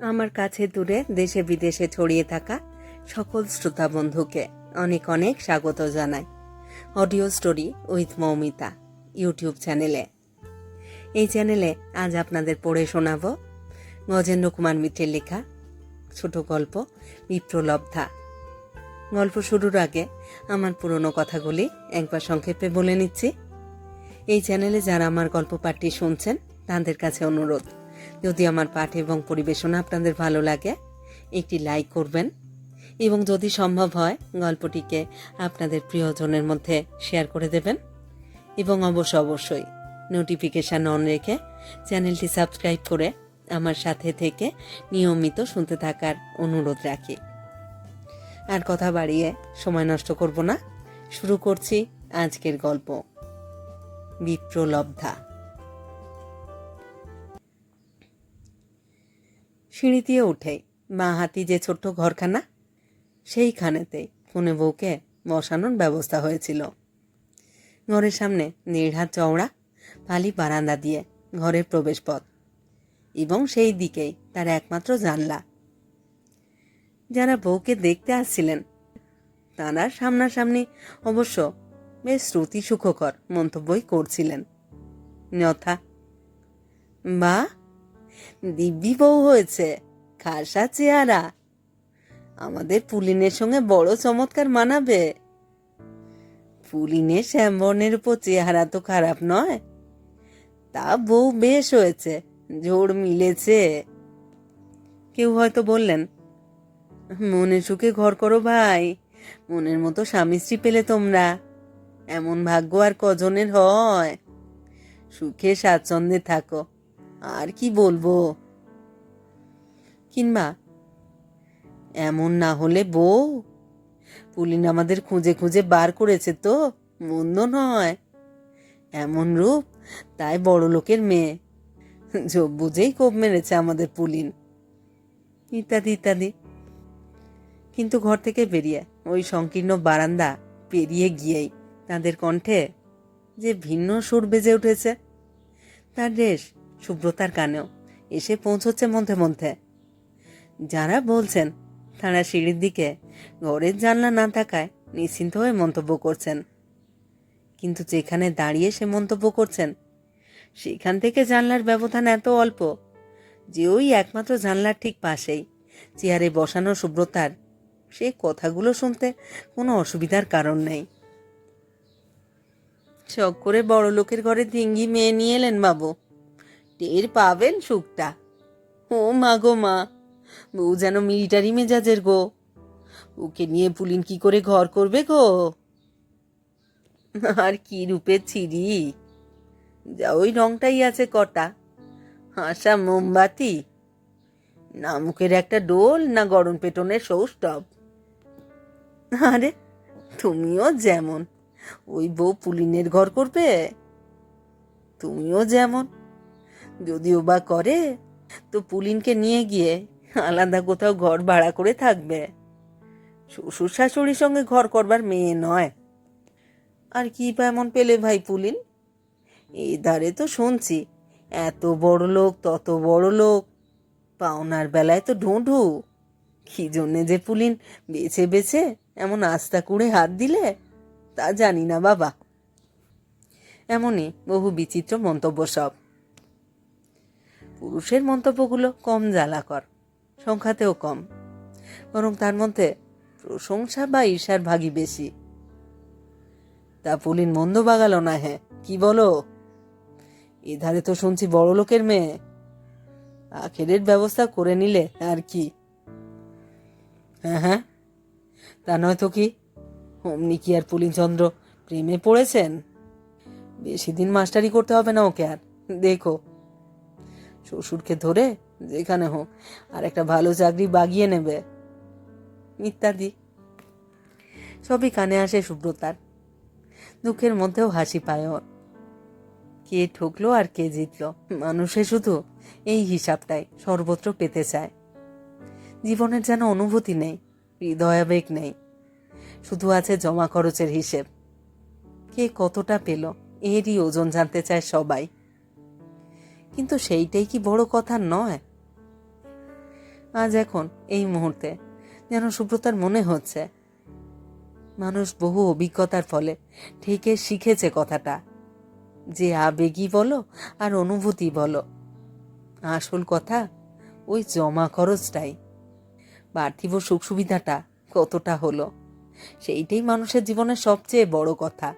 আমার কাছে দূরে দেশে বিদেশে ছড়িয়ে থাকা সকল শ্রোতা বন্ধুকে অনেক অনেক স্বাগত জানাই audio story with Moumita YouTube চ্যানেলে। এই চ্যানেলে আজ আপনাদের পড়ে শোনাব গজেন্দ্র কুমার মিত্রের লেখা ছোট গল্প বিপ্রলব্ধা। গল্প শুরুর আগে আমার পুরনো কথাগুলি একবার সংক্ষেপে বলে নিচ্ছি। এই চ্যানেলে যারা আমার গল্প পাঠটি শুনছেন তাদের কাছে অনুরোধ, যদি আমার পাঠ এবং পরিবেশনা আপনাদের ভালো লাগে একটি লাইক করবেন এবং যদি সম্ভব হয় গল্পটিকে আপনাদের প্রিয়জনের মধ্যে শেয়ার করে দেবেন এবং অবশ্যই নোটিফিকেশান অন রেখে চ্যানেলটি সাবস্ক্রাইব করে আমার সাথে থেকে নিয়মিত শুনতে থাকার অনুরোধ রাখি। আর কথা বাড়িয়ে সময় নষ্ট করব না, শুরু করছি আজকের গল্প বিপ্রলব্ধা। সিঁড়ি দিয়ে উঠেই বাঁ হাতি যে ছোট্ট ঘরখানা, সেইখানেতেই কনে বউকে বসানোর ব্যবস্থা হয়েছিল। ঘরের সামনে 1.5 হাত চওড়া ফালি বারান্দা দিয়ে ঘরের প্রবেশপথ এবং সেই দিকেই তার একমাত্র জানলা। যারা বউকে দেখতে আসছিলেন তারা সামনাসামনি অবশ্য বেশ শ্রুতি সুখকর মন্তব্যই করছিলেন, যথা, বা দিব্যি বউ হয়েছে, খাসা চেহারা, আমাদের পুলিনের সঙ্গে বড় চমৎকার মানাবে, পুলিনের শ্যামবর্ণের উপর চেহারা তো খারাপ নয়, তা বউ বেশ হয়েছে, জোড় মিলেছে। কেউ হয়তো বললেন, মনের সুখে ঘর করো ভাই, মনের মতো স্বামী স্ত্রী পেলে তোমরা, এমন ভাগ্য আর কজনের হয়, সুখে স্বাচ্ছন্দ্যে থাকো, আর কি বলবো। কিংবা, এমন না হলে বউ, পুলিন আমাদের খুঁজে খুঁজে বার করেছে তো, মন্দ নয়, এমন রূপ, তাই বড় লোকের মেয়ে, যোগ বুঝেই কোপ মেরেছে আমাদের পুলিন, ইত্যাদি ইত্যাদি। কিন্তু ঘর থেকে বেরিয়ে ওই সংকীর্ণ বারান্দা পেরিয়ে গিয়েই তাদের কণ্ঠে যে ভিন্ন সুর বেজে উঠেছে, তার রেশ সুব্রতার কানেও এসে পৌঁছচ্ছে মধ্যে মধ্যে। যারা বলছেন তারা সিঁড়ির দিকে ঘরের জানলা না থাকায় নিশ্চিন্ত হয়ে মন্তব্য করছেন, কিন্তু যেখানে দাঁড়িয়ে সে মন্তব্য করছেন সেখান থেকে জানলার ব্যবধান এত অল্প যে ওই একমাত্র জানলার ঠিক পাশেই চেয়ারে বসানো সুব্রতার সে কথাগুলো শুনতে কোনো অসুবিধার কারণ নেই। শখ করে বড় লোকের ঘরে ধিঙ্গি মেয়ে নিয়ে এলেন বাবু, টের পাবেন সুখটা। ও মা গো মা, বউ যেন মিলিটারি মেজাজের গো, ওকে নিয়ে পুলিন কি করে ঘর করবে গো। আর কি রূপের ছিরি, যা ওই রংটাই আছে কটা, হাসা মোমবাতি, না মুখের একটা ডোল, না গরম পেটনের সৌষ্ঠব। আরে তুমিও যেমন, ওই বউ পুলিনের ঘর করবে, তুমিও যেমন, যদিও বা করে তো পুলিনকে নিয়ে গিয়ে আলাদা কোথাও ঘর ভাড়া করে থাকবে, শ্বশুর শাশুড়ির সঙ্গে ঘর করবার মেয়ে নয়। আর কি বা এমন পেলে ভাই পুলিন, এই ধারে তো শুনছি এত বড় লোক তত বড় লোক, পাওনার বেলায় তো ঢুঁঢু, কি জন্যে যে পুলিন বেছে বেছে এমন আস্তা কুড়ে হাত দিলে তা জানি না বাবা। এমনই বহু বিচিত্র মন্তব্য সব। পুরুষের মন্তব্যগুলো কম জ্বালাকর, সংখ্যাতেও কম, বরং তার মধ্যে প্রশংসা বা ঈর্ষার ভাগই বেশি। তা পুলিন মন্দ বাগালো না, হ্যাঁ কি বলো, এধারে তো শুনছি বড় লোকের মেয়ে, আখেরের ব্যবস্থা করে নিলে আর কি। হ্যাঁ হ্যাঁ, তা নয় তো কি, অমনি কি আর পুলিনচন্দ্র প্রেমে পড়েছেন? বেশি দিন মাস্টারি করতে হবে না ওকে আর, দেখো শ্বশুরকে ধরে যেখানে হোক আর একটা ভালো চাকরি বাগিয়ে নেবে, ইত্যাদি। সবই কানে আসে সুব্রতার, দুঃখের মধ্যেও হাসি পায় ওর। কে ঠকলো আর কে জিতলো, মানুষে শুধু এই হিসাবটাই সর্বত্র পেতে চায়। জীবনের যেন অনুভূতি নেই, হৃদয়াবেগ নেই, শুধু আছে জমা খরচের হিসেব। কে কতটা পেল এরই ওজন জানতে চায় সবাই, কিন্তু সেইটাই কি বড় কথা নয়? আজ এখন এই মুহূর্তে যেন সুব্রতার মনে হচ্ছে মানুষ বহু অভিজ্ঞতার ফলে ঠিকই শিখেছে কথাটা, যে আবেগই বলো আর অনুভূতি বলো, আসল কথা ওই জমা খরচটাই। পার্থিব সুখ সুবিধাটা কতটা হলো, সেইটাই মানুষের জীবনের সবচেয়ে বড় কথা।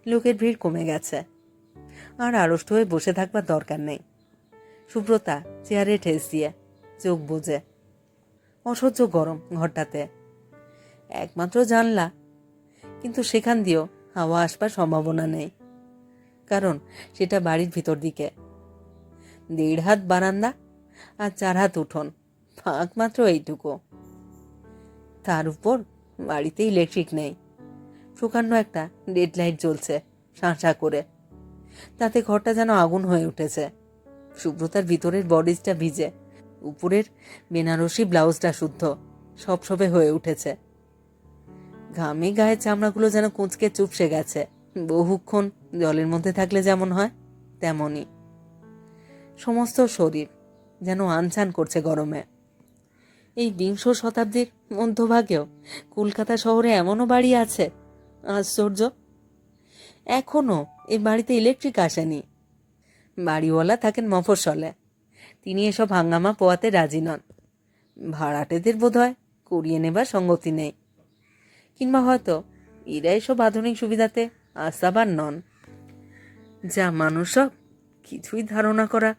লোকের ভিড় কমে গেছে, আর আড়ষ্ট হয়ে বসে থাকবার দরকার নেই। সুব্রতা চেয়ারে ঠেস দিয়ে চোখ বুজে। অসহ্য গরম ঘরটাতে, একমাত্র জানলা, কিন্তু সেখান দিয়েও হাওয়া আসবার সম্ভাবনা নেই, কারণ সেটা বাড়ির ভিতর দিকে। 1.5 হাত বারান্দা আর 4 হাত উঠোন, ফাঁক মাত্র এইটুকু। তার উপর বাড়িতে ইলেকট্রিক নেই, প্রকাণ্ড একটা রেড লাইট জ্বলছে শাঁসা করে, তাতে ঘরটা যেন আগুন হয়ে উঠেছে। সুব্রতার ভিতরের বডিজটা ভিজে, উপরের বেনারসি ব্লাউজটা শুদ্ধ, সবে হয়ে উঠেছে। ঘামে গায়ের চামড়াগুলো যেন কুঁচকে চুপসে গেছে, বহুক্ষণ জলের মধ্যে থাকলে যেমন হয় তেমনই। সমস্ত শরীর যেন আনচান করছে গরমে। এই 20 শতাব্দীর মধ্যভাগেও কলকাতা শহরে এমনও বাড়ি আছে, আশ্চর্য। এখনো এই বাড়িতে ইলেকট্রিক আসেনি। বাড়িওয়ালা থাকেন মফস্বলে, তিনি এসব হাঙ্গামা পোয়াতে রাজি নন। ভাড়াটেদের বোধহয় করিয়ে নেবার সঙ্গতি নেই, কিংবা হয়তো এরা এসব আধুনিক সুবিধাতে আস্থাবান নন। যা মানুষ সব কিছুই ধারণা করা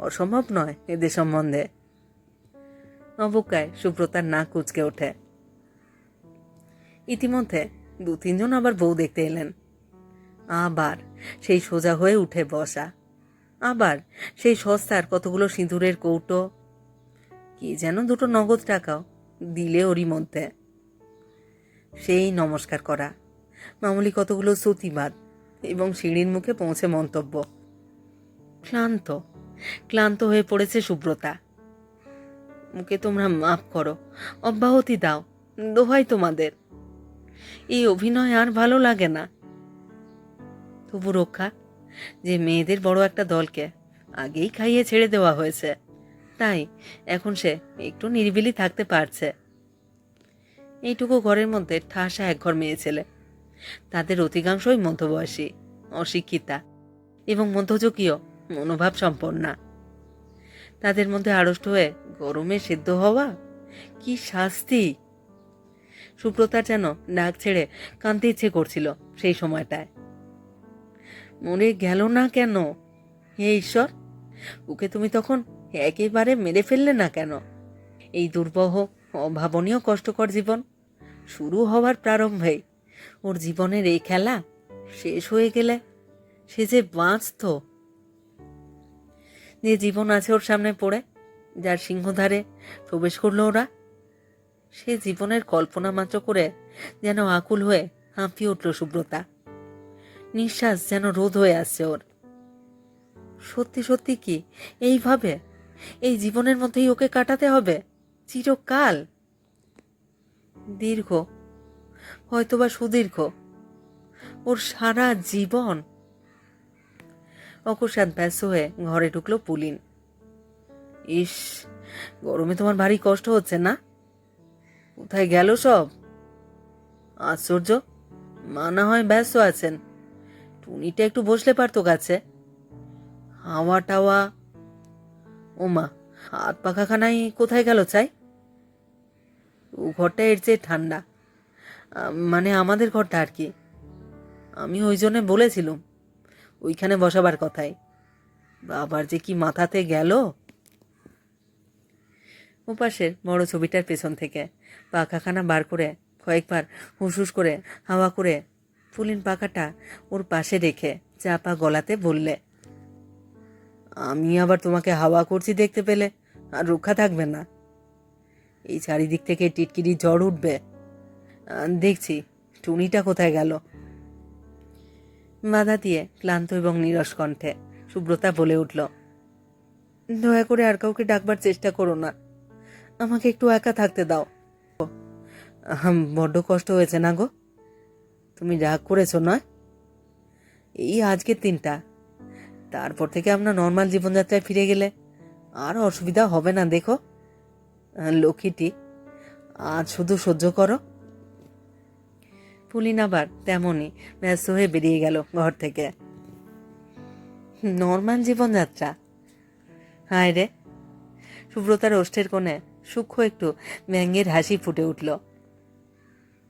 অসম্ভব নয় এদের সম্বন্ধে। অবজ্ঞায় সুব্রতার নাক কুঁচকে ওঠে। ইতিমধ্যে 2-3 জন আবার বউ দেখতে এলেন। আবার সেই সোজা হয়ে উঠে বসা, আবার সেই সস্তার কতগুলো সিঁদুরের কৌটো, কি যেন 2টো নগদ টাকাও দিলে ওরই মধ্যে। সেই নমস্কার করা, মামুলি কতগুলো স্তুতিবাদ, এবং সিঁড়ির মুখে পৌঁছে মন্তব্য। ক্লান্ত ক্লান্ত হয়ে পড়েছে সুব্রতা। মুখে তোমরা মাফ করো, অব্যাহতি দাও, দোহাই তোমাদের, এই অভিনয় আর ভালো লাগে না। তবু রক্ষা, যে মেয়েদের বড় একটা দলকে আগেই খাইয়ে ছেড়ে দেওয়া হয়েছে, তাই এখন সে একটু নিরিবিলি থাকতে পারছে। এইটুকু ঘরের মধ্যে ঠাসা এক ঘর মেয়ে ছেলে, তাদের অধিকাংশই মধ্যবয়সী, অশিক্ষিতা এবং মধ্যযুগীয় মনোভাব সম্পন্না। তাদের মধ্যে আড়ষ্ট হয়ে গরমে সেদ্ধ হওয়া কি শাস্তি! সুব্রতার যেন ডাক ছেড়ে কাঁদতে ইচ্ছে করছিল সেই সময়টায়। মরে গেল না কেন হে ঈশ্বর? ওকে তুমি তখন একেবারে মেরে ফেললে না কেন? এই দুর্বহ অভাবনীয় কষ্টকর জীবন শুরু হওয়ার প্রারম্ভেই ওর জীবনের এই খেলা শেষ হয়ে গেলে সে যে বাঁচত। যে জীবন আছে ওর সামনে পড়ে, যার সিংহধারে প্রবেশ করলো ওরা, সে জীবনের কল্পনা মাত্র করে যেন আকুল হয়ে হাঁপিয়ে উঠল সুব্রতা। নিঃশ্বাস যেন রোধ হয়ে আসছে ওর। সত্যি সত্যি কি এইভাবে এই জীবনের মধ্যেই ওকে কাটাতে হবে চিরকাল? দীর্ঘ, হয়তোবা সুদীর্ঘ, ওর সারা জীবন। অকস্মাৎ ব্যস্ত হয়ে ঘরে ঢুকলো পুলিন। ইস, গরমে তোমার ভারী কষ্ট হচ্ছে না? কোথায় গেল সব? আশ্চর্য, মা না হয় ব্যস্ত আছেন, টুনিটা একটু বসলে পারতো কাছে। হাওয়া টাওয়া, ও মা, হাত পাখাখানাই কোথায় গেল চাই? ও ঘরটা এর চেয়ে ঠান্ডা, মানে আমাদের ঘরটা আর কি। আমি ওই জন্যে বলেছিলুম ওইখানে বসাবার কথাই। বাবার যে কি মাথাতে গেল। ওপাশের বড় ছবিটার পেছন থেকে পাখাখানা বার করে কয়েকবার হুসহুস করে হাওয়া করে পুলিন পাখাটা ওর পাশে রেখে চাপা গলাতে বললে, আমি আবার তোমাকে হাওয়া করছি দেখতে পেলে আর রক্ষা থাকবে না। এই চারিদিক থেকে টিটকিরি ঝড় উঠবে। দেখছি টুনিটা কোথায় গেল। বাধা দিয়ে ক্লান্ত এবং নিরস কণ্ঠে সুব্রতা বলে উঠল, দয়া করে আর কাউকে ডাকবার চেষ্টা করো না, আমাকে একটু একা থাকতে দাও। বড্ড কষ্ট হয়েছে না গো? তুমি রাগ করেছো নয়? এই আজকের দিনটা, তারপর থেকে আমরা নর্মাল জীবনযাত্রায় ফিরে গেলে আর অসুবিধা হবে না দেখো। লক্ষ্মীটি, আজ শুধু সহ্য করো। পুলিন আবার তেমনই ব্যস্ত হয়ে বেরিয়ে গেল ঘর থেকে। নর্মাল জীবনযাত্রা, হায় রে। সুব্রতার ওষ্ঠের কোণে সূক্ষ্ম একটু ব্যঙ্গের হাসি ফুটে উঠল।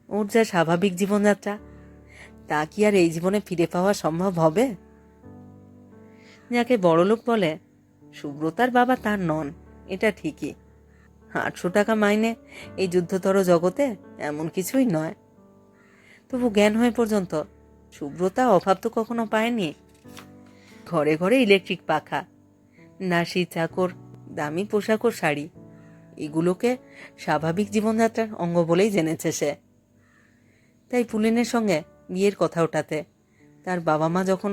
ওর যা স্বাভাবিক জীবনযাত্রা, তা কি আর এই জীবনে ফিরে পাওয়া সম্ভব হবে? যাকে বড়লোক বলে, সুব্রতার বাবা তার নন, এটা ঠিকই। 800 টাকা মাইনে এই যুদ্ধতর জগতে এমন কিছুই নয়। তবু জ্ঞান হয়ে পর্যন্ত সুব্রতা অভাব তো কখনো পায়নি। ঘরে ঘরে ইলেকট্রিক পাখা, নাসি চাকর, দামি পোশাক ও শাড়ি, এগুলোকে স্বাভাবিক জীবনযাত্রার অঙ্গ বলেই জেনেছে সে। তাই পুলিনের সঙ্গে বিয়ের কথা ওঠাতে তার বাবা মা যখন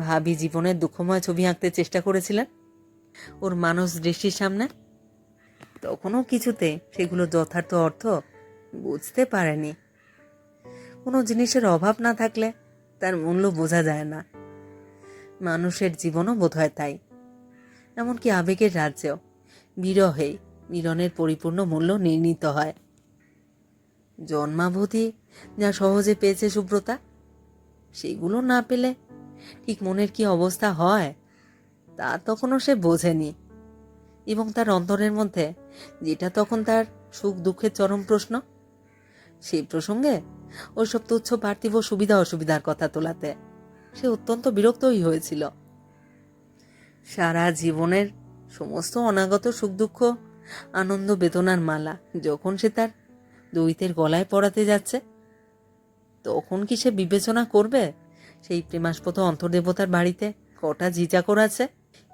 ভাবি জীবনের দুঃখময় ছবি আঁকতে চেষ্টা করেছিলেন ওর মানস দৃষ্টির সামনে, তখনও কিছুতে সেগুলো যথার্থ অর্থ বুঝতে পারেনি। কোনো জিনিসের অভাব না থাকলে তার মূল্য বোঝা যায় না। মানুষের জীবনও বোধ হয় তাই। এমনকি আবেগের রাজ্যেও বিরহেই মিলনের পরিপূর্ণ মূল্য নির্ণীত হয়। জন্মাবধি যা সহজে পেয়েছে সুব্রতা, সেগুলো না পেলে ঠিক মনের কি অবস্থা হয় তা তখনও সে বোঝেনি। এবং তার অন্তরের মধ্যে যেটা তখন তার সুখ দুঃখের চরম প্রশ্ন, সেই প্রসঙ্গে ওইসব তুচ্ছ পার্থিব সুবিধা অসুবিধার কথা তোলাতে সে অত্যন্ত বিরক্তই হয়েছিল। সারা জীবনের সমস্ত অনাগত সুখ দুঃখ, আনন্দ বেদনার মালা যখন সে তার দৈতের গলায় পরাতে যাচ্ছে, তখন কি সে বিবেচনা করবে সেই প্রেমাস্পদ অন্তর্দেবতার বাড়িতে কটা জিচাকর আছে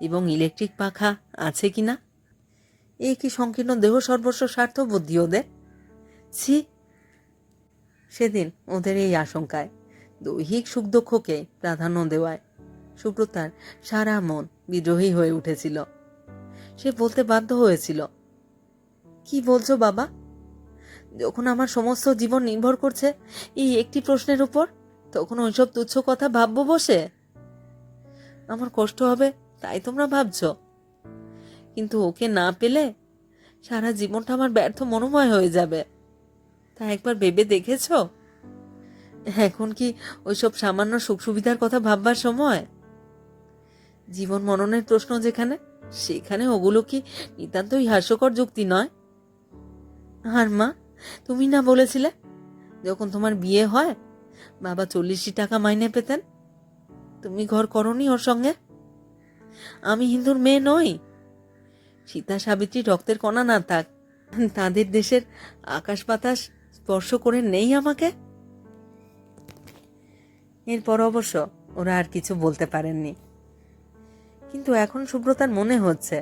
এবং ইলেকট্রিক পাখা আছে কিনা? এই কি সংকীর্ণ দেহ সর্বস্ব স্বার্থবুদ্ধি ওদের? ছি! সেদিন ওদের এই আশঙ্কায় দৈহিক সুখ দুঃখকে প্রাধান্য দেওয়ায় সুব্রতার সারা মন বিদ্রোহী হয়ে উঠেছিল। সে বলতে বাধ্য হয়েছিল, কি বলছো বাবা? যখন আমার সমস্ত জীবন নির্ভর করছে এই একটি প্রশ্নের উপর, তখন ওইসব তুচ্ছ কথা ভাববো বসে? আমার কষ্ট হবে তাই তোমরা ভাবছ, কিন্তু ওকে না পেলে সারা জীবনটা আমার ব্যর্থ মনোময় হয়ে যাবে। তা একবার ভেবে দেখেছ? এখন কি ওইসব সামান্য সুখ সুবিধার কথা ভাববার সময়? জীবন মরণের প্রশ্ন যেখানে, সেখানে ওগুলো কি নিতান্তই হাস্যকর যুক্তি নয়? আর মা, তুমি না বলেছিলে যখন তোমার বিয়ে হয় বাবা 40 টাকা মাইনে পেতেন? তুমি ঘর করনি ওর সঙ্গে? আমি হিন্দুর মেয়ে নই। সীতা সাবিত্রী রক্তের কণা না থাক, তাদের দেশের আকাশ বাতাস স্পর্শ করে নেই আমাকে? এরপর অবশ্য ওরা আর কিছু বলতে পারেননি। কিন্তু এখন সুব্রতার মনে হচ্ছে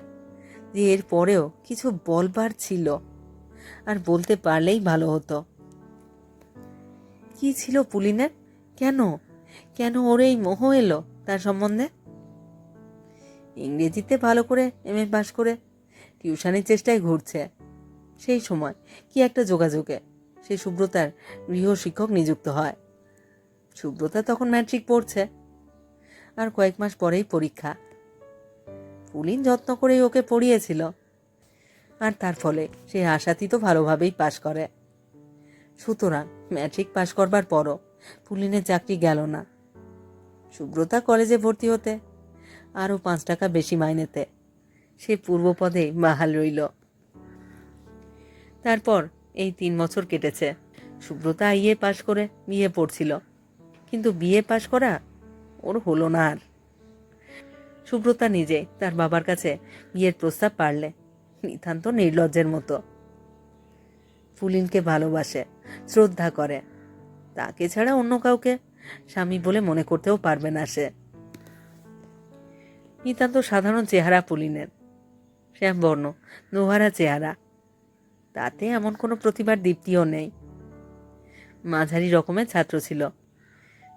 যে এর পরেও কিছু বলবার ছিল, আর বলতে পারলেই ভালো হতো। কি ছিল পুলিনের? কেন কেন ওর এই মোহ এলো তার সম্বন্ধে? ইংরেজিতে ভালো করে এমএ পাশ করে টিউশনের চেষ্টায় ঘুরছে, সেই সময় কি একটা যোগাযোগে সে সুব্রতার গৃহ শিক্ষক নিযুক্ত হয়। সুব্রতা তখন ম্যাট্রিক পড়ছে, আর কয়েক মাস পরেই পরীক্ষা। পুলিন যত্ন করেই ওকে পড়িয়েছিল, আর তার ফলে সে আশাতীত ভালোভাবেই পাশ করে। সুতরাং ম্যাট্রিক পাশ করবার পরও পুলিনের চাকরি গেল না। সুব্রতা কলেজে ভর্তি হতে আরও 5 টাকা বেশি মাইনেতে সে পূর্বপদে বাহাল রইল। তারপর এই 3 বছর কেটেছে। সুব্রতা আইএ পাশ করে বিএ পড়ছিল, কিন্তু বিএ পাশ করা ওর হলো না আর। সুব্রতা নিজে তার বাবার কাছে বিয়ের প্রস্তাব পারলে নিতান্ত নির্লজ্জের মতো। পুলিনকে ভালোবাসে, শ্রদ্ধা করে, তাকে ছাড়া অন্য কাউকে স্বামী বলে মনে করতেও পারবে না সে। নিতান্ত সাধারণ চেহারা পুলিনের, শ্যামবর্ণ নোহারা চেহারা, তাতে এমন কোনো প্রতিভার দীপ্তিও নেই। মাঝারি রকমের ছাত্র ছিল,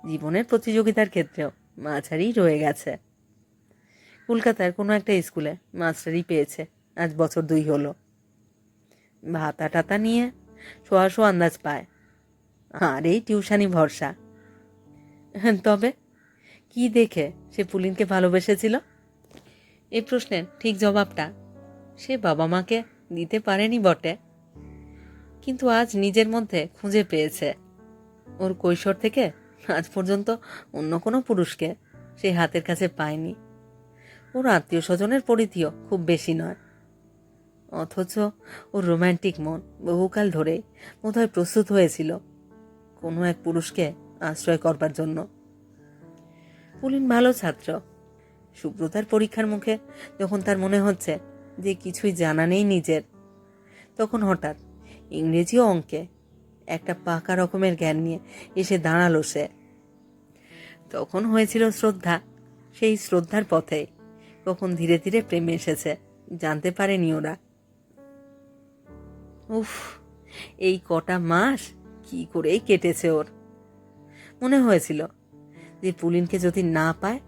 জীবনের প্রতিযোগিতার ক্ষেত্রেও মাঝারি রয়ে গেছে। কলকাতার কোনো একটা স্কুলে মাস্টারি পেয়েছে, আজ বছর 2 হলো। ভাতা টাতা নিয়ে শোয়াশো আন্দাজ পায়, আর এই টিউশনি ভরসা। তবে কি দেখে সে পুলিনকে ভালোবেসেছিল? এই প্রশ্নের ঠিক জবাবটা সে বাবা মাকে দিতে পারেনি বটে, কিন্তু আজ নিজের মধ্যে খুঁজে পেয়েছে। ওর কৈশোর থেকে আজ পর্যন্ত অন্য কোনো পুরুষকে সে হাতের কাছে পায়নি। ওর আত্মীয় স্বজনের পরিধিও খুব বেশি নয়, অথচ ওর রোম্যান্টিক মন বহুকাল ধরেই বোধহয় প্রস্তুত হয়েছিল কোনো এক পুরুষকে আশ্রয় করবার জন্য। পুলিন ভালো ছাত্র। সুব্রতার পরীক্ষার মুখে যখন তার মনে হচ্ছে যে কিছুই জানা নেই নিজের, তখন হঠাৎ ইংরেজি ও অঙ্কে একটা পাকা রকমের জ্ঞান নিয়ে এসে দাঁড়ালো সে। তখন হয়েছিল শ্রদ্ধা। সেই শ্রদ্ধার পথেই কখন ধীরে ধীরে প্রেমে এসেছে জানতে পারেনি ওরা। উফ, এই কটা মাস কি করেই কেটেছে ওর। মনে হয়েছিল যে পুলিনকে যদি না পায়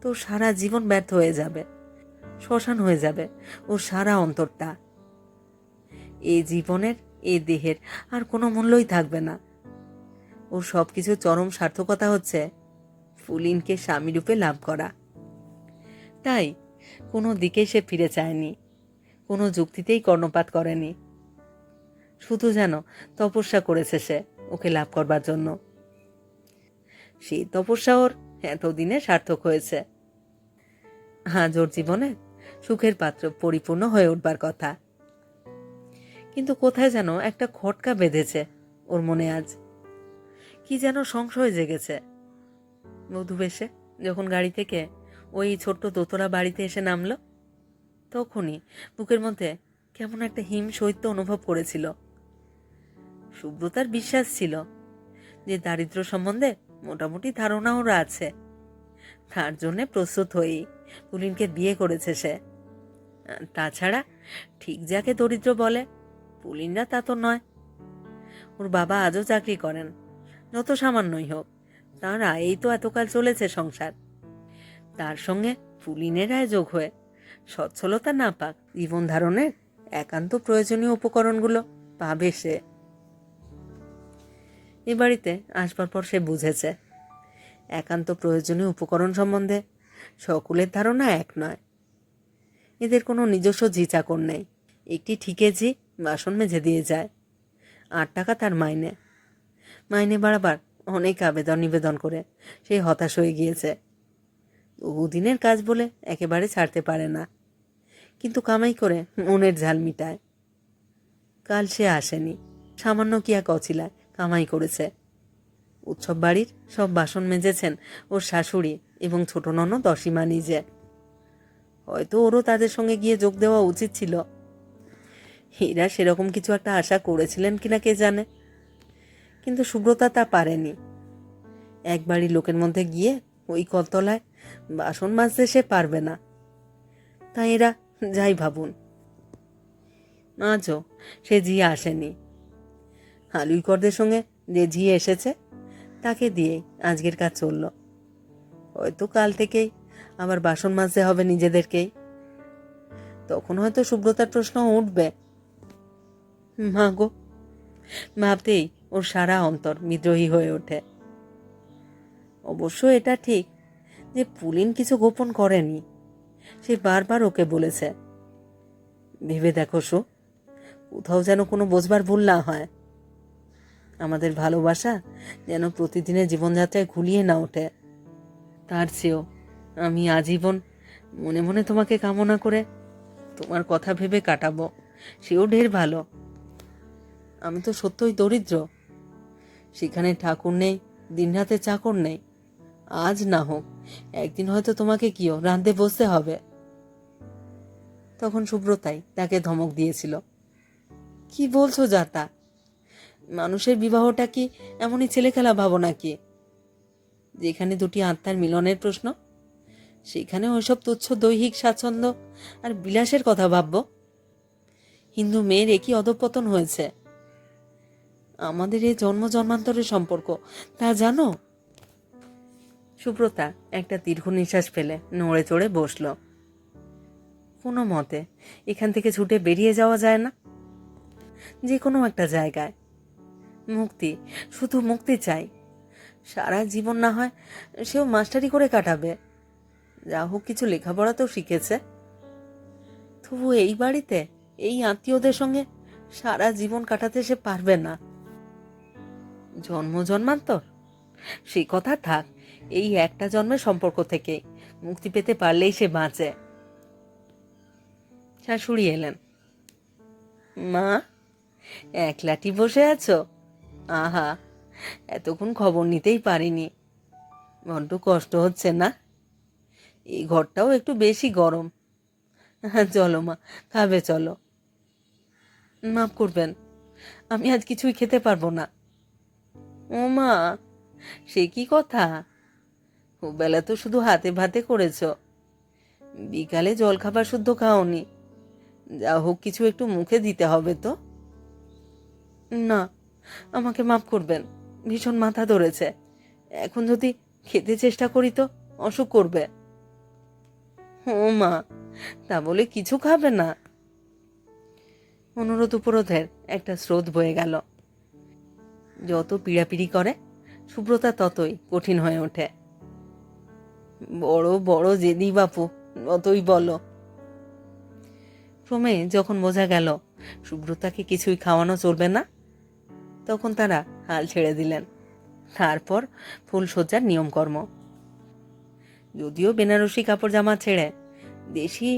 তো সারা জীবন ব্যর্থ হয়ে যাবে, শ্মশান হয়ে যাবে ওর সারা অন্তরটা। এই জীবনের, এই দেহের আর কোনো মূল্যই থাকবে না। ওর সবকিছু চরম সার্থকতা হচ্ছে পুলিনকে স্বামী রূপে লাভ করা। তাই কোনো দিকেই সে ফিরে চায়নি, কোনো যুক্তিতেই কর্ণপাত করেনি। শুধু যেন তপস্যা করেছে সে ওকে লাভ করবার জন্য। সেই তপস্যা ওর এতদিনে সার্থক হয়েছে। আজ ওর জীবনে সুখের পাত্র পরিপূর্ণ হয়ে উঠবার কথা, কিন্তু কোথায় যেন একটা খটকা বেঁধেছে ওর মনে। আজ কি যেন সংশয় জেগেছে। মধুবেশে যখন গাড়ি থেকে ওই ছোট্ট দোতলা বাড়িতে এসে নামলো, তখনই বুকের মধ্যে কেমন একটা হিম শৈত্য অনুভব করেছিল। সুব্রতার বিশ্বাস ছিল যে দারিদ্র্য সম্বন্ধে মোটামুটি ধারণা ওরা আছে, তার জন্যে প্রস্তুত হয়েই পুলিনকে বিয়ে করেছে সে। তাছাড়া ঠিক যাকে দরিদ্র বলে পুলিনরা তা তো নয়। ওর বাবা আজও চাকরি করেন, যত সামান্যই হোক তার আয়েই তো এতকাল চলেছে সংসার। তার সঙ্গে পুলিনের আয় যোগ হয়ে সচ্ছলতা না পাক জীবন ধারণের একান্ত প্রয়োজনীয় উপকরণগুলো পাবে সে। এ বাড়িতে আসবার পর সে বুঝেছে একান্ত প্রয়োজনীয় উপকরণ সম্বন্ধে সকলের ধারণা এক নয়। এদের কোনো নিজস্ব ঝি চাকর নেই। একটি ঠিকে ঝি বাসন মেজে দিয়ে যায়, 8 টাকা তার মাইনে। মাইনে বাড়াবার অনেক আবেদন নিবেদন করে সে হতাশ হয়ে গিয়েছে। বহুদিনের কাজ বলে একেবারে ছাড়তে পারে না, কিন্তু কামাই করে মনের ঝাল মিটায়। কাল সে আসেনি, সামান্য কি এক অছিলায় কামাই করেছে। উৎসব বাড়ির সব বাসন মেজেছেন ওর শাশুড়ি এবং ছোট ননদ অসীমা নিজে। হয়তো ওরও তাদের সঙ্গে গিয়ে যোগ দেওয়া উচিত ছিল। এরা সেরকম কিছু একটা আশা করেছিলেন কিনা কে জানে, কিন্তু সুব্রতা তা পারেনি। এক বাড়ির লোকের মধ্যে গিয়ে ওই কলতলায় বাসন মাজতে সে পারবে না। তাই এরা যাই ভাবুন। আজও সে ঝি আসেনি। হালুইকরদের সঙ্গে যে ঝি এসেছে তাকে দিয়েই আজকের কাজ চলল। হয়তো কাল থেকেই আবার বাসন মাজতে হবে নিজেদেরকেই। তখন হয়তো সুব্রতার প্রশ্ন উঠবে। মা গো, ভাবতেই ওর সারা অন্তর বিদ্রোহী হয়ে ওঠে। অবশ্য এটা ঠিক যে পুলিন কিছু গোপন করেনি। সে বারবার ওকে বলেছে, ভেবে দেখো সু, কোথাও যেন কোনো বোঝবার ভুল না হয়। আমাদের ভালোবাসা যেন প্রতিদিনের জীবনযাত্রায় ঘুলিয়ে না ওঠে। তার চেয়েও আমি আজীবন মনে মনে তোমাকে কামনা করে তোমার কথা ভেবে কাটাবো, সেও ঢের ভালো। আমি তো সত্যই দরিদ্র, সেখানে ঠাকুর নেই, দিনরাতে চাকর নেই। আজ না হোক একদিন হয়তো তোমাকে কিও রাঁধতে বসতে হবে। তখন সুব্রতাই তাকে ধমক দিয়েছিল, কি বলছো যাতা? মানুষের বিবাহটা কি এমনই ছেলে খেলা ভাবো নাকি? যেখানে দুটি আত্মার মিলনের প্রশ্ন, সেখানে ওইসব তুচ্ছ দৈহিক স্বাচ্ছন্দ্য আর বিলাসের কথা ভাববো? হিন্দু মেয়ের একই অধঃপতন হয়েছে। আমাদের এই জন্ম জন্মান্তরের সম্পর্ক তা জানো? সুব্রতা একটা দীর্ঘ নিঃশ্বাস ফেলে নড়ে চড়ে বসল। কোনো মতে এখান থেকে ছুটে বেরিয়ে যাওয়া যায় না? যে কোনো একটা জায়গায় মুক্তি, শুধু মুক্তি চাই। সারা জীবন না হয় সেও মাস্টারি করে কাটাবে, যা হোক কিছু লেখাপড়া তো শিখেছে। তবু এই বাড়িতে এই আত্মীয়দের সঙ্গে সারা জীবন কাটাতে সে পারবে না। জন্ম জন্মান্তর সেই কথা থাক, এই একটা জন্মের সম্পর্ক থেকে মুক্তি পেতে পারলেই সে বাঁচে। শাশুড়ি এলেন। মা, একলাটি বসে আছো? আহা, এতক্ষণ খবর নিতেই পারিনি। বড্ড কষ্ট হচ্ছে না? এই ঘরটাও একটু বেশি গরম। চলো মা, খাবে চলো। মাফ করবেন, আমি আজ কিছুই খেতে পারবো না। ও মা, সে কি কথা? বেলা তো শুধু হাতে ভাতে করেছ, বিকালে জলখাবার শুদ্ধ খাওনি। যা হোক কিছু একটু মুখে দিতে হবে তো। না, আমাকে মাফ করবেন, ভীষণ মাথা ধরেছে। এখন যদি খেতে চেষ্টা করি তো অসুখ করবে। ও মা, তা বলে কিছু খাবে না? অনুরোধ উপরোধের একটা স্রোত বয়ে গেল। যত পিড়াপিড়ি করে সুব্রতা ততই কঠিন হয়ে ওঠে। বড় বড় জেদি বাপু, অতই বলো। ক্রমে যখন বোঝা গেল সুব্রতাকে কিছুই খাওয়ানো চলবে না, তখন তারা হাল ছেড়ে দিলেন। তারপর ফুলসজ্জার নিয়মকর্ম। যদিও বেনারসি কাপড় জামা ছেড়ে দেশি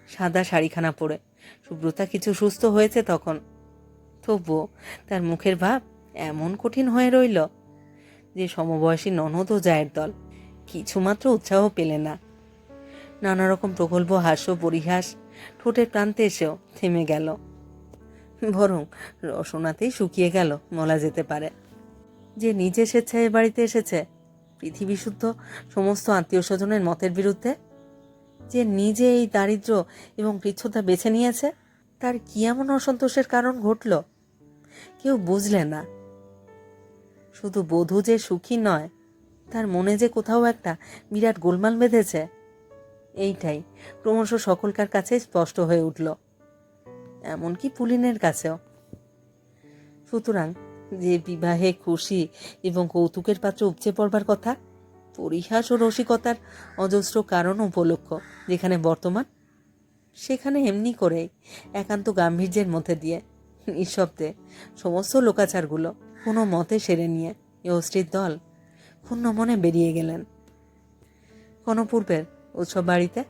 সাদা শাড়িখানা পরে সুব্রতা কিছু সুস্থ হয়েছে তখন, তবুও তার মুখের ভাব এমন কঠিন হয়ে রইল যে সমবয়সী ননদ ও জায়ের দল কিছুমাত্র উৎসাহ পেলে না। নানা রকম প্রগল্ভ হাস্য পরিহাস ঠোঁটের প্রান্তে এসেও থেমে গেল, বরং রসনাতেই শুকিয়ে গেল বলা যেতে পারে। যে নিজে স্বেচ্ছায় এ বাড়িতে এসেছে পৃথিবী শুদ্ধ সমস্ত আত্মীয় স্বজনের মতের বিরুদ্ধে, যে নিজে এই দারিদ্র্য এবং পৃচ্ছতা বেছে নিয়েছে, তার কি এমন অসন্তোষের কারণ ঘটল কেউ বুঝলে না। শুধু বধূ যে সুখী নয়, তার মনে যে কোথাও একটা বিরাট গোলমাল বেঁধেছে, এইটাই ক্রমশ সকলকার কাছে স্পষ্ট হয়ে উঠল, এমনকি পুলিনের কাছেও। সুতরাং যে বিবাহে খুশি এবং কৌতুকের পাত্র উপচে পড়বার কথা, পরিহাস ও রসিকতার অজস্র কারণ উপলক্ষ যেখানে বর্তমান, সেখানে এমনি করেই একান্ত গাম্ভীর্যের মধ্যে দিয়ে নিঃশব্দে সমস্ত লোকাচারগুলো কোনো মতে সেরে নিয়ে এ অস্থির দল ক্ষুণ্ণ মনে বেরিয়ে গেলেন। কনপূর্বের উৎসব বাড়িতে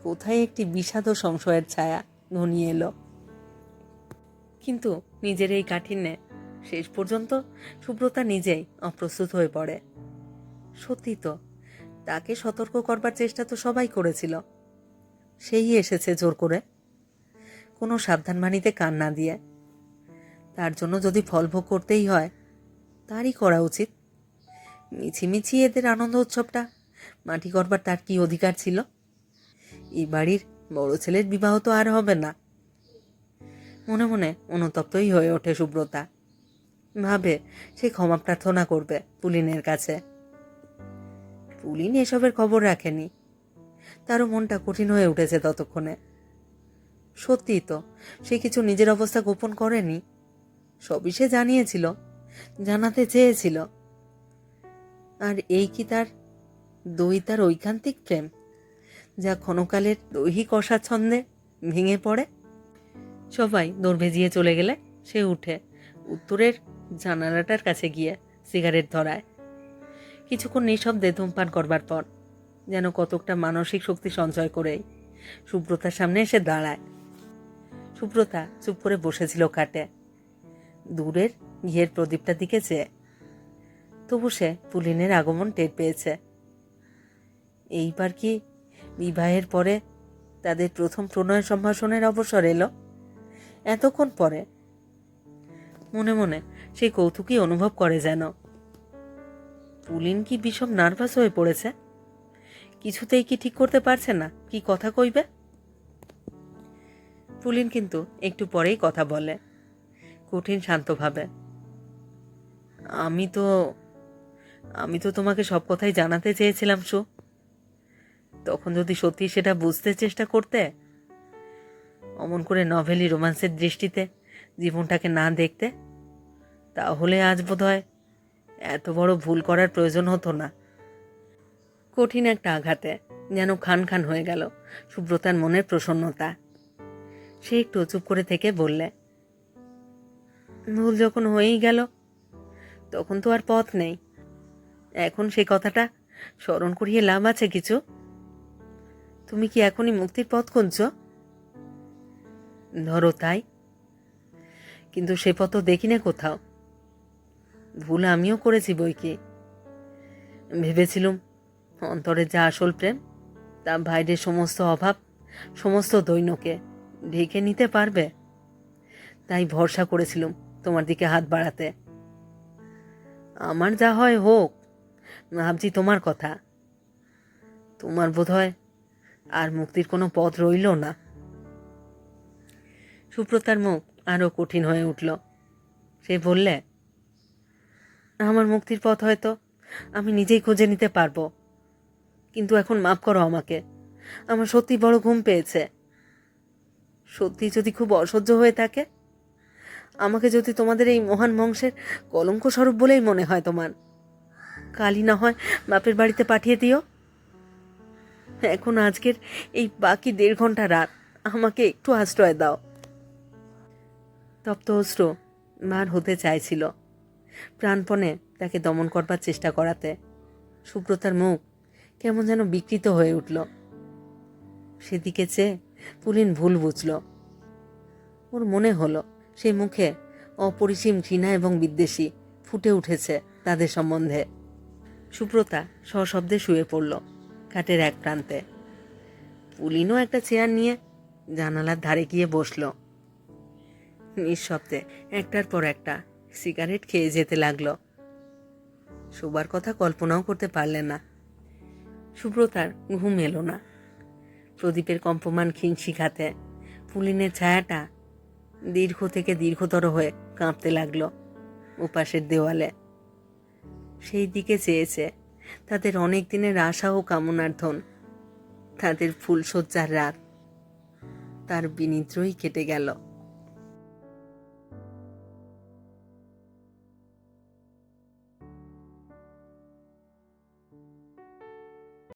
কোথায় একটি বিষাদ ও সংশয়ের ছায়া ঘনিয়ে এলো। কিন্তু নিজের এই কাঠিন্যে শেষ পর্যন্ত সুব্রতা নিজেই অপ্রস্তুত হয়ে পড়ে। সত্যি তো, তাকে সতর্ক করবার চেষ্টা তো সবাই করেছিল, সেই এসেছে জোর করে, কোনো সাবধানবাণীতে কান না দিয়ে। তার জন্য যদি ফল ভোগ করতেই হয় তারই করা উচিত। মিছিমিছি এদের আনন্দ উৎসবটা মাটি করবার তার কি অধিকার ছিল? এই বাড়ির বড় ছেলের বিবাহ তো আর হবে না। মনে মনে অনুতপ্তই হয়ে ওঠে সুব্রতা। ভাবে সে ক্ষমা প্রার্থনা করবে পুলিনের কাছে। পুলিন এসবের খবর রাখেনি, তারও মনটা কঠিন হয়ে উঠেছে ততক্ষণে। সত্যিই তো, সে কিছু নিজের অবস্থা গোপন করেনি, সবই সে জানিয়েছিল, জানাতে চেয়েছিল। আর এই কি তার দ্বৈতার ঐকান্তিক প্রেম, যা ক্ষণকালের দৈহিক অস্বাচ্ছন্দ্যে ভেঙে পড়ে? সবাই দৌড় ভেজিয়ে চলে গেলে সে উঠে উত্তরের জানালাটার কাছে গিয়ে সিগারেট ধরায়। কিছুক্ষণ নিঃশব্দে ধূমপান করবার পর যেন কতকটা মানসিক শক্তি সঞ্চয় করেই সুব্রতার সামনে এসে দাঁড়ায়। সুব্রতা চুপ করে বসেছিল খাটে, দূরের ঘিয়ের প্রদীপটার দিকে চেয়ে। তবু সে পুলিনের আগমন টের পেয়েছে। এইবার কি বিবাহের পরে তাদের প্রথম প্রণয় সম্ভাষণের অবসর এলো? এতক্ষণ পরে মনে মনে সেই কৌতুকই অনুভব করে যেন। পুলিন কি বিষম নার্ভাস হয়ে পড়েছে? কিছুতেই কি ঠিক করতে পারছে না কি কথা কইবে? পুলিন কিন্তু একটু পরেই কথা বলে, কঠিন শান্তভাবে। আমি তো তোমাকে সব কথাই জানাতে চেয়েছিলাম সু। তখন যদি সত্যি সেটা বুঝতে চেষ্টা করতে, অমন করে নভেলি রোমান্সের দৃষ্টিতে জীবনটাকে না দেখতে, তাহলে আজ বোধহয় এত বড় ভুল করার প্রয়োজন হতো না। কঠিন একটা আঘাতে যেন খান খান হয়ে গেল সুব্রতার মনের প্রসন্নতা। সে একটু চুপ করে থেকে বললে, ভুল যখন হয়েই গেল তখন তো আর পথ নেই। এখন সেই কথাটা স্মরণ করিয়ে লাভ আছে কিছু? তুমি কি এখনই মুক্তির পথ খুঁজছ? ধরো তাই, কিন্তু সে পথ দেখি না কোথাও। ভুল আমিও করেছি বই কি। ভেবেছিলুম অন্তরের যা আসল প্রেম তা বাইরের সমস্ত অভাব, সমস্ত দৈন্যকে ঢেকে নিতে পারবে। তাই ভরসা করেছিলুম তোমার দিকে হাত বাড়াতে। আমার যা হয় হোক, ভাবছি তোমার কথা। তোমার বোধ হয় আর মুক্তির কোনো পথ রইল না। সুব্রতার মুখ আরো কঠিন হয়ে উঠল। সে বললে, আমার মুক্তির পথ হয়তো আমি নিজেই খুঁজে নিতে পারবো, কিন্তু এখন মাফ করো আমাকে। আমার সত্যি বড় ঘুম পেয়েছে। সত্যি যদি খুব অসহ্য হয়ে থাকে, আমাকে যদি তোমাদের এই মহান বংশের কলঙ্ক স্বরূপ বলেই মনে হয় তোমার, কালই না হয় বাপের বাড়িতে পাঠিয়ে দিও। এখন আজকের এই বাকি 1.5 ঘন্টা রাত আমাকে একটু আশ্রয় দাও। তপ্ত অশ্রু বার হতে চাইছিল প্রাণপণে তাকে দমন করবার চেষ্টা করাতে। সুব্রতার মুখ কেমন যেন বিকৃত হয়ে উঠল। সেদিকে চেয়ে পুলিন ভুল বুঝল। ওর মনে হলো সেই মুখে অপরিসীম ঘৃণা এবং বিদ্বেষী ফুটে উঠেছে তাদের সম্বন্ধে। সুব্রতা সশব্দে শুয়ে পড়ল খাটের এক প্রান্তে। পুলিনও একটা চেয়ার নিয়ে জানালার ধারে গিয়ে বসল। নিঃশব্দে একটার পর একটা সিগারেট খেয়ে যেতে লাগলো। শোবার কথা কল্পনাও করতে পারলেন না। সুব্রতার ঘুম এলো না। প্রদীপের কম্পমান ক্ষীণ শিখাতে পুলিনের ছায়াটা দীর্ঘ থেকে দীর্ঘতর হয়ে কাঁপতে লাগলো ওপাশের দেওয়ালে। সেই দিকে চেয়েছে তাদের অনেক দিনের আশা ও কামনার ধন, তাদের ফুলশয্যার রাত তার বিনিদ্রই কেটে গেল।